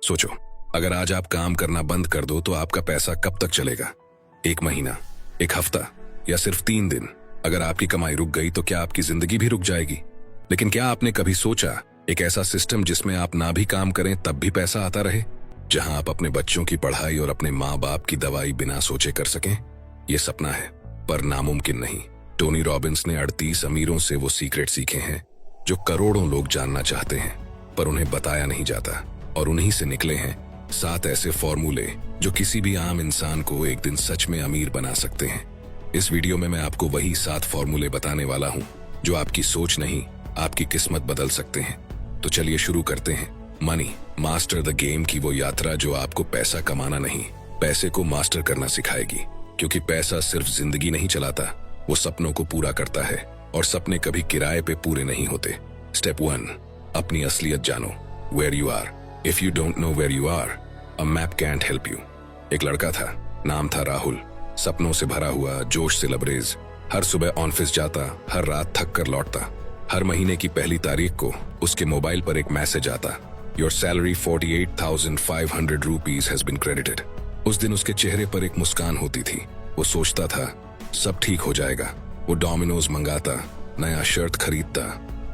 सोचो, अगर आज आप काम करना बंद कर दो तो आपका पैसा कब तक चलेगा? 1 महीना, 1 हफ्ता या सिर्फ 3 दिन? अगर आपकी कमाई रुक गई तो क्या आपकी जिंदगी भी रुक जाएगी? लेकिन क्या आपने कभी सोचा एक ऐसा सिस्टम जिसमें आप ना भी काम करें तब भी पैसा आता रहे, जहां आप अपने बच्चों की पढ़ाई और अपने माँ बाप की दवाई बिना सोचे कर सकें? ये सपना है, पर नामुमकिन नहीं। टोनी रॉबिन्स ने 38 अमीरों से वो सीक्रेट सीखे हैं जो करोड़ों लोग जानना चाहते हैं, पर उन्हें बताया नहीं जाता। और उन्हीं से निकले हैं 7 ऐसे फॉर्मूले जो किसी भी आम इंसान को एक दिन सच में अमीर बना सकते हैं। इस वीडियो में मैं आपको वही 7 फॉर्मूले बताने वाला हूँ जो आपकी सोच नहीं, आपकी किस्मत बदल सकते हैं। तो चलिए शुरू करते हैं। मनी मास्टर द गेम की वो यात्रा जो आपको पैसा कमाना नहीं, पैसे को मास्टर करना सिखाएगी। क्योंकि पैसा सिर्फ जिंदगी नहीं चलाता, वो सपनों को पूरा करता है, और सपने कभी किराए पे पूरे नहीं होते। स्टेप 1, अपनी असलियत जानो। Where you are. If you don't know where you are, a map can't help you. एक लड़का था, नाम था राहुल। सपनों से भरा हुआ, जोश से लबरेज। हर सुबह ऑफिस जाता, हर रात थक कर लौटता। हर महीने की पहली तारीख को उसके मोबाइल पर एक मैसेज आता, your salary 48,500 rupees has been credited. उस दिन उसके चेहरे पर एक मुस्कान होती थी। वो सोचता था सब ठीक हो जाएगा। वो डोमिनोज मंगाता, नया शर्ट खरीदता,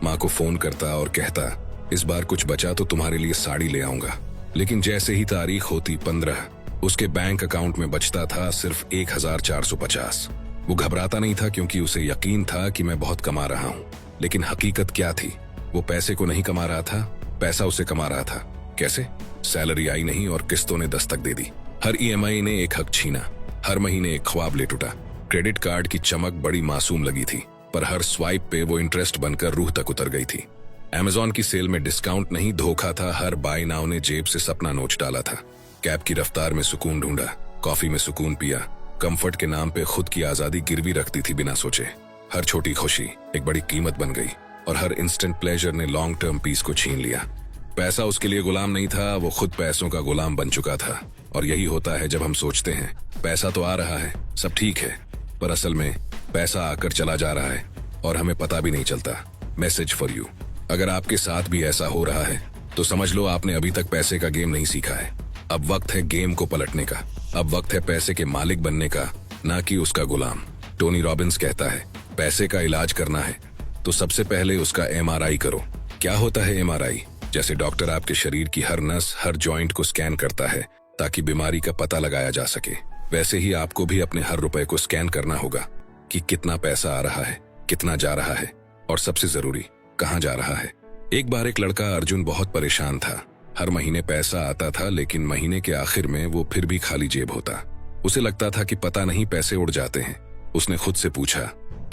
माँ को फोन करता और कहता, इस बार कुछ बचा तो तुम्हारे लिए साड़ी ले आऊंगा। लेकिन जैसे ही तारीख होती 15, उसके बैंक अकाउंट में बचता था सिर्फ 1,450। वो घबराता नहीं था क्योंकि उसे यकीन था कि मैं बहुत कमा रहा हूँ। लेकिन हकीकत क्या थी? वो पैसे को नहीं कमा रहा था, पैसा उसे कमा रहा था। कैसे? सैलरी आई नहीं और किस्तों ने दस्तक दे दी। हर EMI ने एक हक छीना, हर महीने एक ख्वाब ले टूटा। क्रेडिट कार्ड की चमक बड़ी मासूम लगी थी, पर हर स्वाइप पे वो इंटरेस्ट बनकर रूह तक उतर गई थी। Amazon की सेल में डिस्काउंट नहीं, धोखा था। हर बाय नाउ ने जेब से सपना नोच डाला था। कैब की रफ्तार में सुकून ढूंढा, कॉफी में सुकून पिया, कंफर्ट के नाम पे खुद की आजादी गिरवी रखती थी बिना सोचे। हर छोटी खुशी एक बड़ी कीमत बन गई, और हर इंस्टेंट प्लेजर ने लॉन्ग टर्म पीस को छीन लिया। पैसा उसके लिए गुलाम नहीं था, वो खुद पैसों का गुलाम बन चुका था। और यही होता है जब हम सोचते हैं पैसा तो आ रहा है, सब ठीक है, पर असल में पैसा आकर चला जा रहा है और हमें पता भी नहीं चलता। मैसेज फॉर यू, अगर आपके साथ भी ऐसा हो रहा है तो समझ लो आपने अभी तक पैसे का गेम नहीं सीखा है। अब वक्त है गेम को पलटने का। अब वक्त है पैसे के मालिक बनने का, ना कि उसका गुलाम। टोनी रॉबिन्स कहता है, पैसे का इलाज करना है तो सबसे पहले उसका MRI करो। क्या होता है MRI? जैसे डॉक्टर आपके शरीर की हर नस, हर जॉइंट को स्कैन करता है ताकि बीमारी का पता लगाया जा सके, वैसे ही आपको भी अपने हर रुपए को स्कैन करना होगा कि कितना पैसा आ रहा है, कितना जा रहा है, और सबसे जरूरी कहाँ जा रहा है। एक बार एक लड़का अर्जुन बहुत परेशान था। हर महीने पैसा आता था, लेकिन महीने के आखिर में वो फिर भी खाली जेब होता। उसे लगता था कि पता नहीं पैसे उड़ जाते हैं। उसने खुद से पूछा,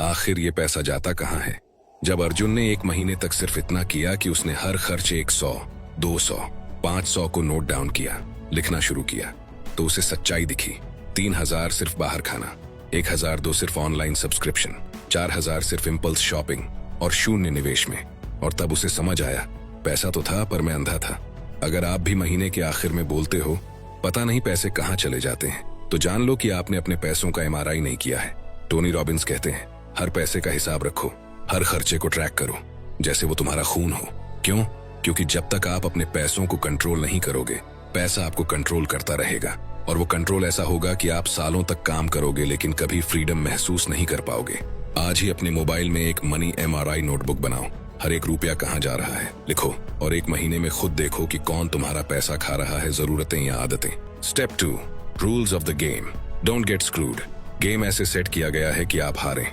आखिर ये पैसा जाता कहाँ है? जब अर्जुन ने 1 महीने तक सिर्फ इतना किया कि उसने हर खर्च 100, 200, 500 को नोट डाउन किया, लिखना शुरू किया, तो उसे सच्चाई दिखी। 3,000 सिर्फ बाहर खाना, 1,002 सिर्फ ऑनलाइन सब्सक्रिप्शन, 4,000 सिर्फ इम्पल्स शॉपिंग, और 0 निवेश में। और तब उसे समझ आया, पैसा तो था पर मैं अंधा था। अगर आप भी महीने के आखिर में बोलते हो पता नहीं पैसे कहाँ चले जाते हैं, तो जान लो कि आपने अपने पैसों का MRI नहीं किया है। टोनी रॉबिन्स कहते हैं, हर पैसे का हिसाब रखो, हर खर्चे को ट्रैक करो जैसे वो तुम्हारा खून हो। क्यों? क्योंकि जब तक आप अपने पैसों को कंट्रोल नहीं करोगे, पैसा आपको कंट्रोल करता रहेगा। और वो कंट्रोल ऐसा होगा कि आप सालों तक काम करोगे लेकिन कभी फ्रीडम महसूस नहीं कर पाओगे। आज ही अपने मोबाइल में एक मनी MRI नोटबुक बनाओ। हर एक रुपया कहाँ जा रहा है लिखो, और 1 महीने में खुद देखो कि कौन तुम्हारा पैसा खा रहा है, जरूरतें या आदतें। Step 2, rules of the game. Don't get screwed. Game ऐसे सेट किया गया है कि आप हारें।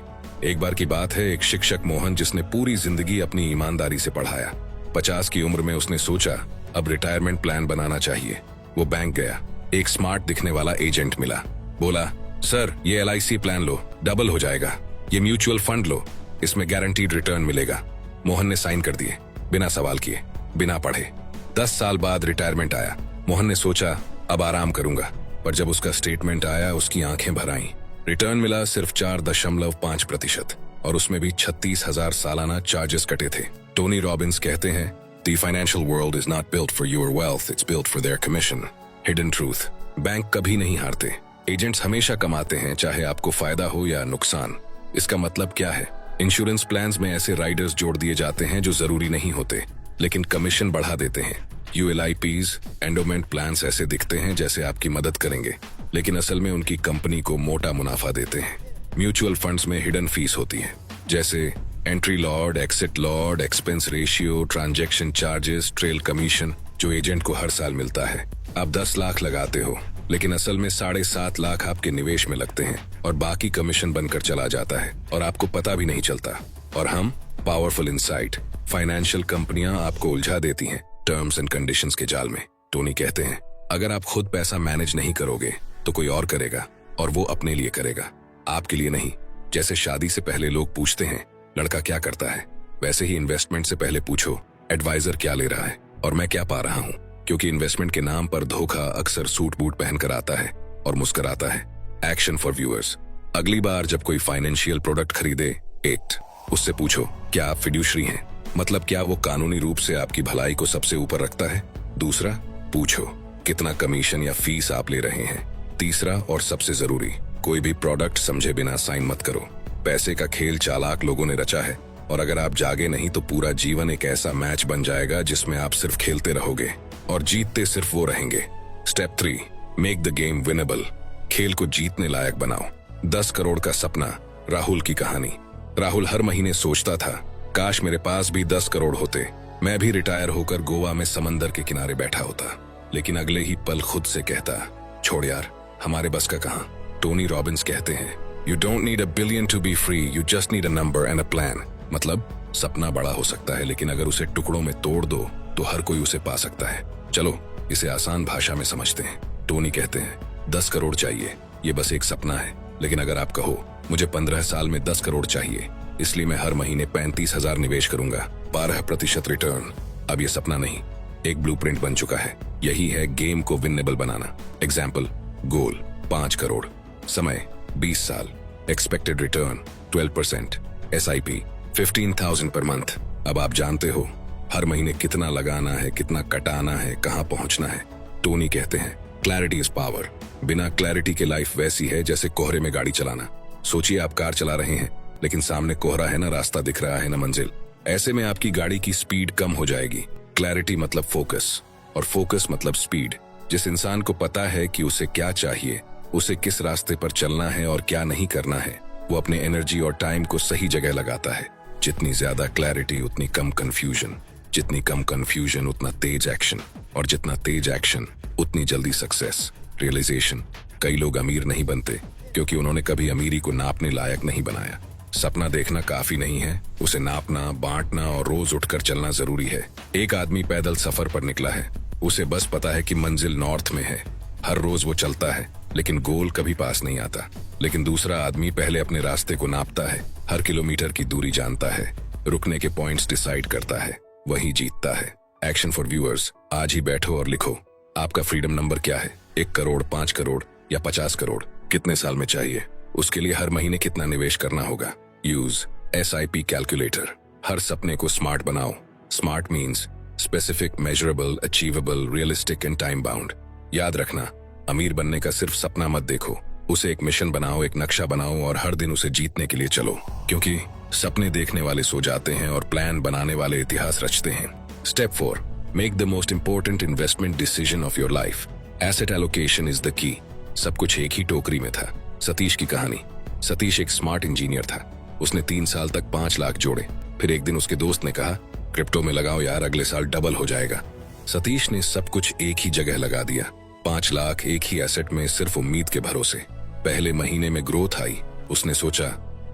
एक बार की बात है, एक शिक्षक मोहन, जिसने पूरी जिंदगी अपनी ईमानदारी से पढ़ाया। 50 की उम्र में उसने सोचा अब रिटायरमेंट प्लान बनाना चाहिए। वो बैंक गया, एक स्मार्ट दिखने वाला एजेंट मिला। बोला, सर ये LIC प्लान लो, डबल हो जाएगा। ये म्यूचुअल फंड लो, इसमें गारंटीड रिटर्न मिलेगा। मोहन ने साइन कर दिए, बिना सवाल किए, बिना पढ़े। 10 साल बाद रिटायरमेंट आया। मोहन ने सोचा अब आराम करूंगा, पर जब उसका स्टेटमेंट आया उसकी आंखें भर आईं। रिटर्न मिला सिर्फ 4.5%, और उसमें भी 36,000 सालाना चार्जेस कटे थे। टोनी रॉबिन्स कहते हैं, The financial world is not built for your wealth, it's built for their commission. Hidden truth. Bank कभी नहीं हारते, एजेंट्स हमेशा कमाते हैं, चाहे आपको फायदा हो या नुकसान। इसका मतलब क्या है? इंश्योरेंस प्लान्स में ऐसे राइडर्स जोड़ दिए जाते हैं जो जरूरी नहीं होते, लेकिन कमीशन बढ़ा देते हैं। यूएलआईपीज, एंडोमेंट प्लान्स ऐसे दिखते हैं जैसे आपकी मदद करेंगे, लेकिन असल में उनकी कंपनी को मोटा मुनाफा देते हैं। म्यूचुअल फंड्स में हिडन फीस होती है, जैसे entry lot, exit lot, expense ratio, transaction charges, trail commission, जो एजेंट को हर साल मिलता है। आप 10 लाख लगाते हो, लेकिन असल में 7.5 लाख आपके निवेश में लगते हैं और बाकी कमीशन बनकर चला जाता है और आपको पता भी नहीं चलता। और हम पावरफुल इनसाइट, फाइनेंशियल कंपनियां आपको उलझा देती हैं टर्म्स एंड कंडीशंस के जाल में। टोनी कहते हैं, अगर आप खुद पैसा मैनेज नहीं करोगे तो कोई और करेगा, और वो अपने लिए करेगा, आपके लिए नहीं। जैसे शादी से पहले लोग पूछते हैं लड़का क्या करता है, वैसे ही इन्वेस्टमेंट से पहले पूछो एडवाइजर क्या ले रहा है और मैं क्या पा रहा हूँ, क्योंकि इन्वेस्टमेंट के नाम पर धोखा अक्सर सूट बूट पहनकर आता है और मुस्कुराता है। एक्शन फॉर व्यूअर्स, अगली बार जब कोई फाइनेंशियल प्रोडक्ट खरीदे, एक, उससे पूछो क्या आप फिड्यूशरी हैं, मतलब क्या वो कानूनी रूप से आपकी भलाई को सबसे ऊपर रखता है। दूसरा, पूछो कितना कमीशन या फीस आप ले रहे हैं। तीसरा और सबसे जरूरी, कोई भी प्रोडक्ट समझे बिना साइन मत करो। पैसे का खेल चालाक लोगों ने रचा है, और अगर आप जागे नहीं तो पूरा जीवन एक ऐसा मैच बन जाएगा जिसमें आप सिर्फ खेलते रहोगे और जीतते सिर्फ वो रहेंगे। Step 3, make the game winnable, खेल को जीतने लायक बनाओ। 10 करोड़ का सपना, राहुल की कहानी। राहुल हर महीने सोचता था, काश मेरे पास भी 10 करोड़ होते, मैं भी रिटायर होकर गोवा में समंदर के किनारे बैठा होता। लेकिन अगले ही पल खुद से कहता, छोड़ यार, हमारे बस का कहां। टोनी रॉबिन्स कहते हैं, You don't need $1 billion to be free, you just need a number and a plan। मतलब सपना बड़ा हो सकता है, लेकिन अगर उसे टुकड़ों में तोड़ दो तो हर कोई उसे पा सकता है। चलो इसे आसान भाषा में समझते हैं। टोनी कहते हैं, 10 करोड़ चाहिए, ये बस एक सपना है, लेकिन अगर आप कहो मुझे 15 साल में 10 करोड़ चाहिए, इसलिए मैं हर महीने 35,000 निवेश करूंगा, 12% रिटर्न। अब ये सपना नहीं, एक ब्लूप्रिंट बन चुका है। यही है गेम को विनेबल बनाना। एग्जाम्पल, गोल 5 करोड़, समय 20 साल, expected return 12%, SIP 15,000 per month. अब आप जानते हो हर महीने कितना लगाना है, कितना कटाना है, कहां पहुंचना है। टोनी कहते हैं, क्लैरिटी इज पावर। बिना क्लैरिटी के लाइफ वैसी है जैसे कोहरे में गाड़ी चलाना। सोचिए आप कार चला रहे हैं, लेकिन सामने कोहरा है, ना रास्ता दिख रहा है, ना मंजिल। ऐसे में आपकी गाड़ी की स्पीड कम हो जाएगी। क्लैरिटी मतलब फोकस, और फोकस मतलब स्पीड। जिस इंसान को पता है कि उसे क्या चाहिए, उसे किस रास्ते पर चलना है और क्या नहीं करना है, वो अपने एनर्जी और टाइम को सही जगह लगाता है। जितनी ज्यादा क्लैरिटी उतनी कम कंफ्यूजन, जितनी कम कंफ्यूजन उतना तेज एक्शन, और जितना तेज एक्शन उतनी जल्दी सक्सेस, रियलाइजेशन। कई लोग अमीर नहीं बनते क्योंकि उन्होंने कभी अमीरी को नापने लायक नहीं बनाया। सपना देखना काफी नहीं है, उसे नापना, बांटना और रोज उठकर चलना जरूरी है। एक आदमी पैदल सफर पर निकला है, उसे बस पता है कि मंजिल नॉर्थ में है। हर रोज वो चलता है, लेकिन गोल कभी पास नहीं आता। लेकिन दूसरा आदमी पहले अपने रास्ते को नापता है, हर किलोमीटर की दूरी जानता है, रुकने के पॉइंट्स डिसाइड करता है, वही जीतता है। एक्शन फॉर व्यूअर्स, आज ही बैठो और लिखो, आपका फ्रीडम नंबर क्या है? 1 करोड़, 5 करोड़ या 50 करोड़? कितने साल में चाहिए? उसके लिए हर महीने कितना निवेश करना होगा? Use SIP calculator. हर सपने को स्मार्ट बनाओ। Smart means specific, measurable, achievable, realistic and time bound. याद रखना, अमीर बनने का सिर्फ सपना मत देखो, उसे एक मिशन बनाओ, एक नक्शा बनाओ और हर दिन उसे जीतने के लिए चलो। क्योंकि सपने देखने वाले सो जाते हैं और प्लान बनाने वाले इतिहास रचते हैं। Step 4, make the most important investment decision of your life. Asset allocation is the key. सब कुछ एक ही टोकरी में था। सतीश की कहानी। सतीश एक स्मार्ट इंजीनियर था। उसने 3 साल तक 5 लाख जोड़े। फिर एक दिन उसके दोस्त ने कहा, क्रिप्टो में लगाओ यार, अगले साल डबल हो जाएगा। सतीश ने सब कुछ एक ही जगह लगा दिया, 5 लाख एक ही एसेट में, सिर्फ उम्मीद के भरोसे। पहले महीने में ग्रोथ आई। उसने सोचा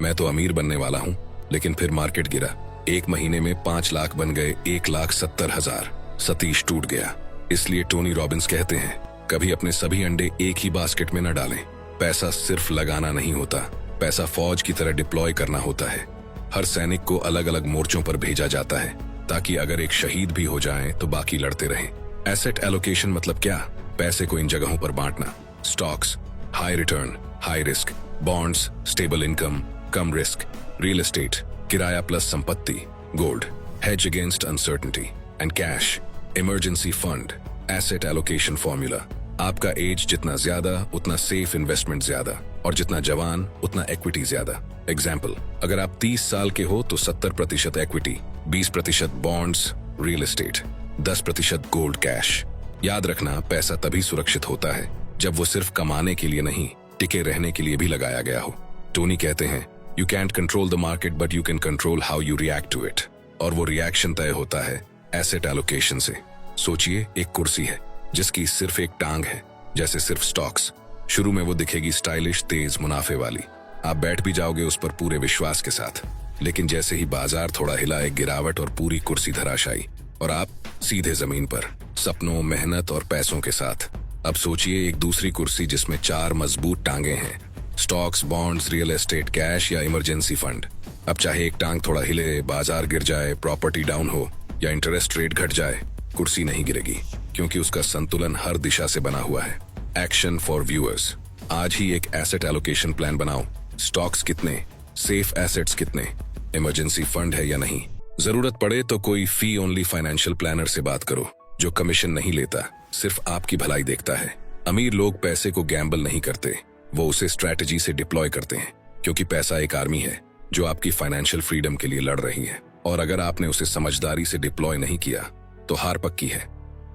मैं तो अमीर बनने वाला हूँ, लेकिन फिर मार्केट गिरा। 1 महीने में 5 लाख बन गए 1,70,000। सतीश टूट गया। इसलिए टोनी रॉबिन्स कहते हैं, कभी अपने सभी अंडे एक ही बास्केट में न डालें। पैसा सिर्फ लगाना नहीं होता, पैसा फौज की तरह डिप्लॉय करना होता है। हर सैनिक को अलग अलग मोर्चों पर भेजा जाता है, ताकि अगर एक शहीद भी हो जाए तो बाकी लड़ते रहें। एसेट एलोकेशन मतलब क्या? पैसे को इन जगहों पर बांटना। Stocks, high return, high risk. Bonds, stable income, कम रिस्क। रियल एस्टेट, किराया प्लस संपत्ति। Gold, hedge against uncertainty. And cash, emergency fund. Asset allocation formula. आपका एज जितना ज्यादा उतना सेफ इन्वेस्टमेंट ज्यादा, और जितना जवान उतना इक्विटी ज्यादा। एग्जाम्पल, अगर आप 30 साल के हो तो 70% equity, 20% bonds, real estate. 10% gold cash. याद रखना, पैसा तभी सुरक्षित होता है जब वो सिर्फ कमाने के लिए नहीं, टिके रहने के लिए भी लगाया गया हो। टोनी कहते हैं, you can't control the market but you can control how you react to it. और वो रिएक्शन तय होता है एसेट एलोकेशन से। सोचिए, एक कुर्सी है जिसकी सिर्फ एक टांग है, जैसे सिर्फ स्टॉक्स। शुरू में वो दिखेगी स्टाइलिश, तेज, मुनाफे वाली। आप बैठ भी जाओगे उस पर पूरे विश्वास के साथ। लेकिन जैसे ही बाजार थोड़ा हिला, एक गिरावट और पूरी कुर्सी धराशायी, और आप सीधे जमीन पर, सपनों, मेहनत और पैसों के साथ। अब सोचिए एक दूसरी कुर्सी जिसमें 4 मजबूत टांगे हैं, stocks, bonds, real estate, cash या इमरजेंसी फंड। अब चाहे एक टांग थोड़ा हिले, बाजार गिर जाए, प्रॉपर्टी डाउन हो या इंटरेस्ट रेट घट जाए, कुर्सी नहीं गिरेगी, क्योंकि उसका संतुलन हर दिशा से बना हुआ है। Action for viewers. आज ही एक एसेट एलोकेशन प्लान बनाओ। स्टॉक्स कितने, सेफ एसेट्स कितने, इमरजेंसी फंड है या नहीं। जरूरत पड़े तो कोई फी ओनली फाइनेंशियल प्लानर से बात करो जो कमीशन नहीं लेता, सिर्फ आपकी भलाई देखता है। अमीर लोग पैसे को गैम्बल नहीं करते, वो उसे स्ट्रैटेजी से डिप्लॉय करते हैं, क्योंकि पैसा एक आर्मी है जो आपकी फाइनेंशियल फ्रीडम के लिए लड़ रही है। और अगर आपने उसे समझदारी से डिप्लॉय नहीं किया तो हार पक्की है।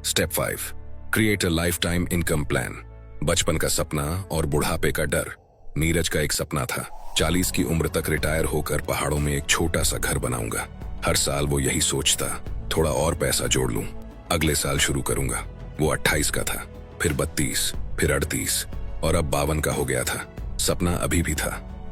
Step 5, create a life time income plan. बचपन का सपना और बुढ़ापे का डर। नीरज का एक सपना था, 40 की उम्र तक रिटायर होकर पहाड़ों में एक छोटा सा घर बनाऊंगा। हर साल वो यही सोचता, थोड़ा और पैसा जोड़ लूं, अगले साल शुरू करूंगा। वो 28 का था, फिर 32, फिर 38 और अब 52 का हो गया था। सपना अभी भी था,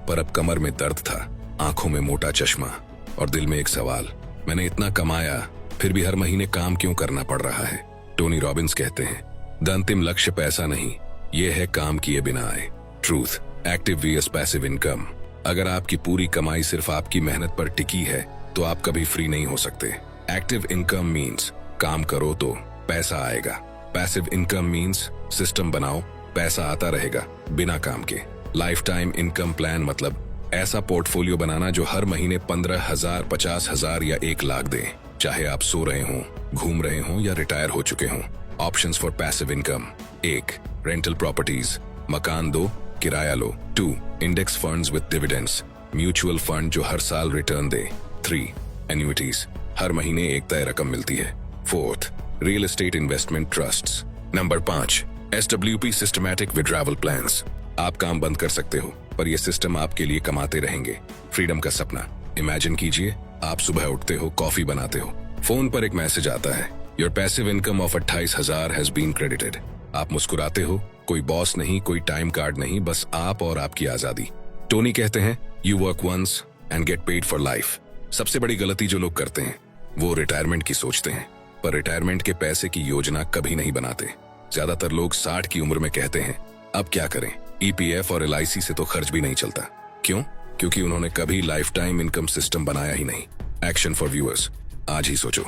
पर अब कमर में दर्द था, आंखों में मोटा चश्मा और दिल में एक सवाल, मैंने इतना कमाया फिर भी हर महीने काम क्यों करना पड़ रहा है। टोनी रॉबिन्स कहते हैं, द अंतिम लक्ष्य पैसा नहीं, ये है काम किए बिना आए। Truth, active vs passive income. अगर आपकी पूरी कमाई सिर्फ आपकी मेहनत पर टिकी है तो आप कभी फ्री नहीं हो सकते। एक्टिव इनकम मीन्स काम करो तो पैसा आएगा। पैसिव इनकम मीन्स सिस्टम बनाओ, पैसा आता रहेगा बिना काम के। लाइफ टाइम इनकम प्लान मतलब ऐसा पोर्टफोलियो बनाना जो हर महीने 15,000, 50,000 या 1 लाख दे, चाहे आप सो रहे हों, घूम रहे हों या रिटायर हो चुके हों। Options for passive income: 1. Rental properties, मकान दो, किराया लो। 2. Index funds with dividends, mutual fund जो हर साल रिटर्न दे। 3. एन्युइटीज, हर महीने एक तय रकम मिलती है। 4. Real estate investment trusts. Number 5. SWP systematic withdrawal plans. आप काम बंद कर सकते हो, पर यह सिस्टम आपके लिए कमाते रहेंगे। फ्रीडम का सपना। इमेजिन कीजिए, आप सुबह उठते हो, कॉफी बनाते हो, फोन पर एक मैसेज आता है, your passive income of 28,000 has been credited. आप मुस्कुराते हो, कोई बॉस नहीं, कोई टाइम कार्ड नहीं, बस आप और आपकी आजादी। टोनी कहते हैं, you work once and get paid for life. सबसे बड़ी गलती जो लोग करते हैं वो रिटायरमेंट की सोचते हैं, पर रिटायरमेंट के पैसे की योजना कभी नहीं बनाते। ज्यादातर लोग 60 की उम्र में कहते हैं, अब क्या करें, EPF और LIC से तो खर्च भी नहीं चलता। क्यों? क्योंकि उन्होंने कभी लाइफ टाइम इनकम सिस्टम बनाया ही नहीं। Action for viewers. आज ही सोचो,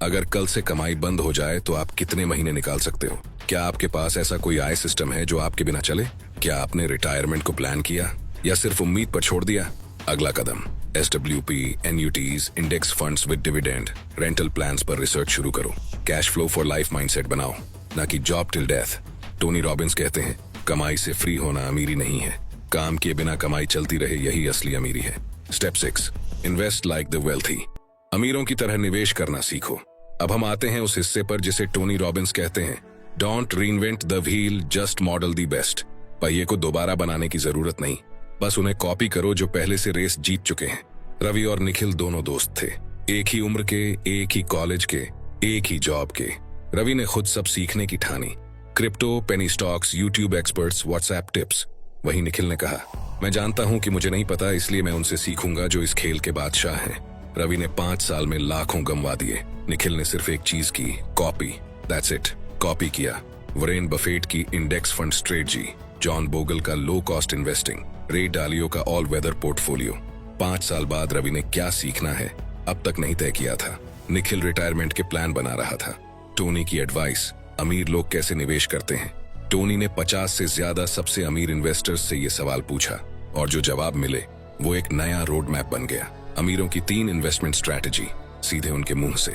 अगर कल से कमाई बंद हो जाए तो आप कितने महीने निकाल सकते हो? क्या आपके पास ऐसा कोई आय सिस्टम है जो आपके बिना चले? क्या आपने रिटायरमेंट को प्लान किया या सिर्फ उम्मीद पर छोड़ दिया? अगला कदम, SWP, annuities, index funds with dividend, rental plans पर रिसर्च शुरू करो। Cash flow for life mindset बनाओ, ना कि job till death. Tony Robbins कहते हैं, कमाई से फ्री होना अमीरी नहीं है, काम किए बिना कमाई चलती रहे यही असली अमीरी है। Step 6, invest like the wealthy. अमीरों की तरह निवेश करना सीखो। अब हम आते हैं उस हिस्से पर जिसे टोनी रॉबिन्स कहते हैं, don't reinvent the wheel, just model the best. पहिए को दोबारा बनाने की जरूरत नहीं, बस उन्हें कॉपी करो जो पहले से रेस जीत चुके हैं। रवि और निखिल दोनों दोस्त थे, एक ही उम्र के, एक ही कॉलेज के, एक ही जॉब के। रवि ने खुद सब सीखने की ठानी, crypto, penny stocks, YouTube experts, WhatsApp tips. वहीं निखिल ने कहा, मैं जानता हूं कि मुझे नहीं पता, इसलिए मैं उनसे सीखूंगा जो इस खेल के बादशाह हैं। रवि ने 5 साल में लाखों गंवा दिए। निखिल ने सिर्फ एक चीज की, कॉपी। दैट्स इट, कॉपी किया। वरेन बफेट की index fund strategy, John Bogle का लो कॉस्ट इन्वेस्टिंग, रे डालियो का ऑल वेदर पोर्टफोलियो। 5 साल बाद रवि ने क्या सीखना है अब तक नहीं तय किया था। निखिल रिटायरमेंट के प्लान बना रहा था। टोनी की एडवाइस, अमीर लोग कैसे निवेश करते हैं। टोनी ने 50 से ज्यादा सबसे अमीर इन्वेस्टर्स से ये सवाल पूछा और जो जवाब मिले वो एक नया रोड मैप बन गया। अमीरों की 3 इन्वेस्टमेंट स्ट्रैटेजी सीधे उनके मुंह से।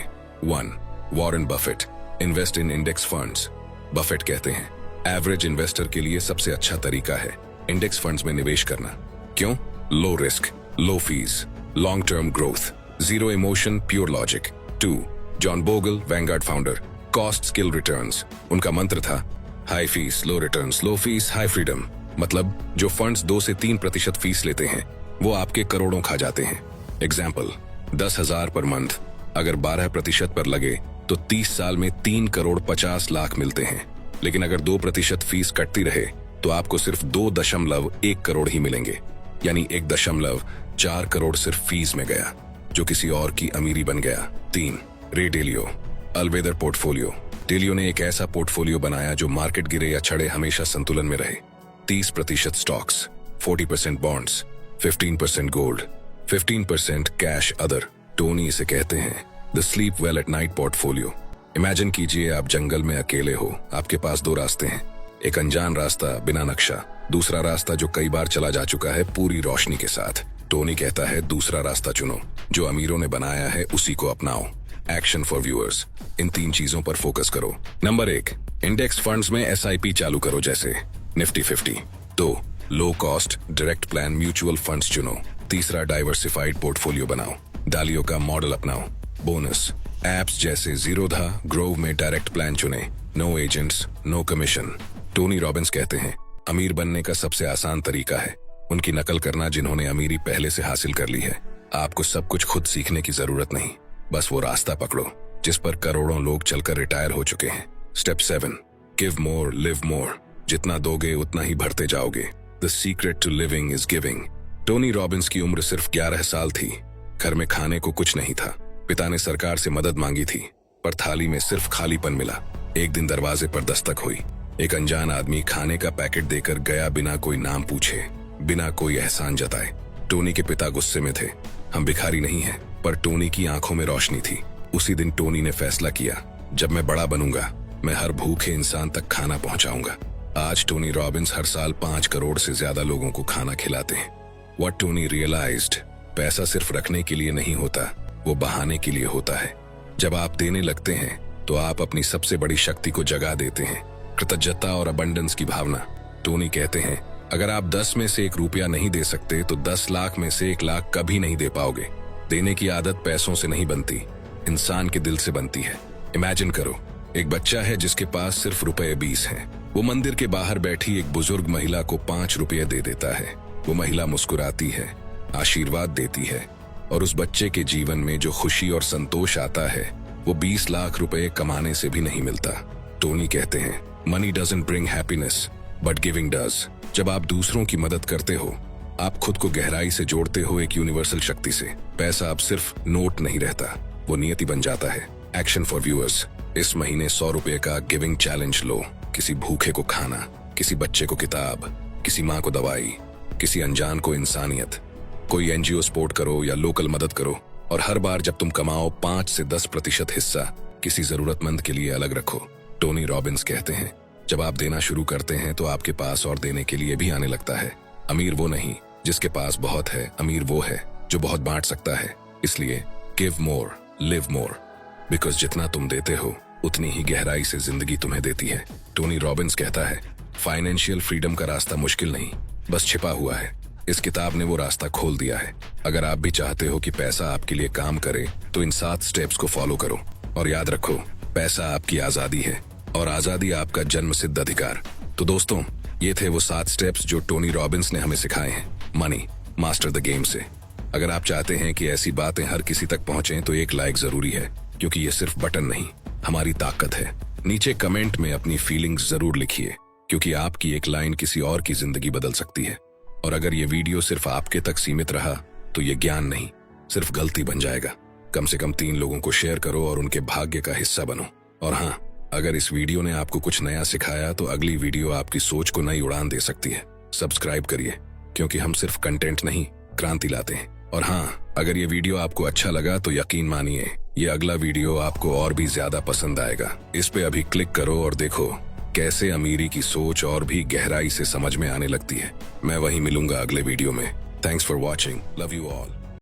1. Warren Buffett, invest in index funds. Buffett कहते हैं, एवरेज इन्वेस्टर के लिए सबसे अच्छा तरीका है इंडेक्स फंड्स में निवेश करना। क्यों? Low risk, low fees, long term growth, zero emotion, pure logic. 2. John Bogle, Vanguard founder, cost skill returns. उनका मंत्र था high fees low returns, low fees high freedom. मतलब जो फंड्स 2 से 3% फीस लेते हैं वो आपके करोड़ों खा जाते हैं। एग्जाम्पल, 10,000 पर मंथ अगर 12% पर लगे तो 30 साल में 3 करोड़ 50 लाख मिलते हैं। लेकिन अगर 2% फीस कटती रहे तो आपको सिर्फ 2.1 करोड़ ही मिलेंगे, यानी 1.4 करोड़ सिर्फ फीस में गया, जो किसी और की अमीरी बन गया। 3. रे डेलियो, अलवेदर पोर्टफोलियो। डेलियो ने एक ऐसा पोर्टफोलियो बनाया जो मार्केट गिरे या चढ़े हमेशा संतुलन में रहे। 30% stocks, 40% bonds, 15% gold, 15% cash other. Tony इसे कहते हैं the sleep well at night portfolio. Imagine कीजिए आप जंगल में अकेले हो, आपके पास 2 रास्ते हैं, एक अनजान रास्ता बिना नक्शा, दूसरा रास्ता जो कई बार चला जा चुका है पूरी रोशनी के साथ। टोनी कहता है दूसरा रास्ता चुनो, जो अमीरों ने बनाया है उसी को अपनाओ। एक्शन फॉर व्यूअर्स, इन 3 चीजों पर फोकस करो। नंबर 1, इंडेक्स फंड्स में SIP चालू करो, जैसे Nifty 50। 2, low cost direct plan mutual funds चुनो। तीसरा, डाइवर्सिफाइड पोर्टफोलियो बनाओ, डालियो का मॉडल अपनाओ। बोनस, एप्स जैसे जीरोधा, ग्रोव में डायरेक्ट प्लान चुने, no agents, no commission. Tony Robbins कहते हैं अमीर बनने का सबसे आसान तरीका है उनकी नकल करना जिन्होंने अमीरी पहले से हासिल कर ली है। आपको सब कुछ खुद सीखने की जरूरत नहीं, बस वो रास्ता पकड़ो जिस पर करोड़ों लोग चलकर रिटायर हो चुके हैं। Step 7, give more live more. जितना दोगे उतना ही भरते जाओगे। The secret to living is giving. Tony Robbins की उम्र सिर्फ 11 साल थी। घर में खाने को कुछ नहीं था। पिता ने सरकार से मदद मांगी थी, पर थाली में सिर्फ खालीपन मिला। एक दिन दरवाजे पर दस्तक हुई। एक अनजान आदमी खाने का पैकेट देकर गया, बिना कोई नाम पूछे, बिना कोई एहसान जताए। टोनी के पिता गुस्से में थे। हम भिखारी नहीं हैं, पर टोनी की आंखों में रोशनी थी। उसी दिन टोनी ने फैसला किया, जब मैं बड़ा बनूंगा मैं हर भूखे इंसान तक खाना पहुंचाऊंगा। आज टोनी रॉबिन्स हर साल 5 करोड़ से ज्यादा लोगों को खाना खिलाते हैं। What टोनी रियलाइज्ड, पैसा सिर्फ रखने के लिए नहीं होता, वो बहाने के लिए होता है। जब आप देने लगते हैं तो आप अपनी सबसे बड़ी शक्ति को जगा देते हैं, कृतज्ञता और अबंडेंस की भावना। टोनी कहते हैं अगर आप 10 में से 1 रुपया नहीं दे सकते तो 10 लाख में से 1 लाख कभी नहीं दे पाओगे। देने की आदत पैसों से नहीं बनती, इंसान के दिल से बनती है। इमेजिन करो, एक बच्चा है जिसके पास सिर्फ रुपए 20 हैं। वो मंदिर के बाहर बैठी एक बुजुर्ग महिला को 5 रुपये दे देता है। वो महिला मुस्कुराती है, आशीर्वाद देती है, और उस बच्चे के जीवन में जो खुशी और संतोष आता है वो 20 लाख रुपए कमाने से भी नहीं मिलता। टोनी कहते हैं money doesn't bring happiness but giving does. जब आप दूसरों की मदद करते हो आप खुद को गहराई से जोड़ते हो एक यूनिवर्सल शक्ति से। पैसा अब सिर्फ नोट नहीं रहता, वो नियति बन जाता है। एक्शन फॉर व्यूअर्स, इस महीने 100 रुपये का गिविंग चैलेंज लो। किसी भूखे को खाना, किसी बच्चे को किताब, किसी माँ को दवाई, किसी अनजान को इंसानियत। कोई NGO सपोर्ट करो या लोकल मदद करो, और हर बार जब तुम कमाओ 5 से 10% हिस्सा किसी जरूरतमंद के लिए अलग रखो। टोनी रॉबिन्स कहते हैं जब आप देना शुरू करते हैं तो आपके पास और देने के लिए भी आने लगता है। अमीर वो नहीं जिसके पास बहुत है, अमीर वो है जो बहुत बांट सकता है। इसलिए give more live more, because जितना तुम देते हो उतनी ही गहराई से जिंदगी तुम्हें देती है। टोनी रॉबिन्स कहता है फाइनेंशियल फ्रीडम का रास्ता मुश्किल नहीं, बस छिपा हुआ है। इस किताब ने वो रास्ता खोल दिया है। अगर आप भी चाहते हो कि पैसा आपके लिए काम करे तो इन 7 स्टेप्स को फॉलो करो, और याद रखो पैसा आपकी आजादी है और आजादी आपका जन्म सिद्ध अधिकार। तो दोस्तों, ये थे वो 7 स्टेप्स जो टोनी रॉबिन्स ने हमें सिखाए हैं मनी मास्टर द गेम से। अगर आप चाहते हैं कि ऐसी बातें हर किसी तक पहुंचें तो एक लाइक जरूरी है, क्योंकि ये सिर्फ बटन नहीं, हमारी ताकत है। नीचे कमेंट में अपनी फीलिंग्स जरूर लिखिए, क्योंकि आपकी एक लाइन किसी और की जिंदगी बदल सकती है। और अगर ये वीडियो सिर्फ आपके तक सीमित रहा तो ये ज्ञान नहीं, सिर्फ गलती बन जाएगा। कम से कम 3 लोगों को शेयर करो और उनके भाग्य का हिस्सा बनो। और हाँ, अगर इस वीडियो ने आपको कुछ नया सिखाया तो अगली वीडियो आपकी सोच को नई उड़ान दे सकती है। सब्सक्राइब करिए, क्योंकि हम सिर्फ कंटेंट नहीं, क्रांति लाते हैं। और हाँ, अगर ये वीडियो आपको अच्छा लगा तो यकीन मानिए ये अगला वीडियो आपको और भी ज्यादा पसंद आएगा। इस पे अभी क्लिक करो और देखो कैसे अमीरी की सोच और भी गहराई से समझ में आने लगती है। मैं वहीं मिलूंगा अगले वीडियो में। Thanks for watching, love you all.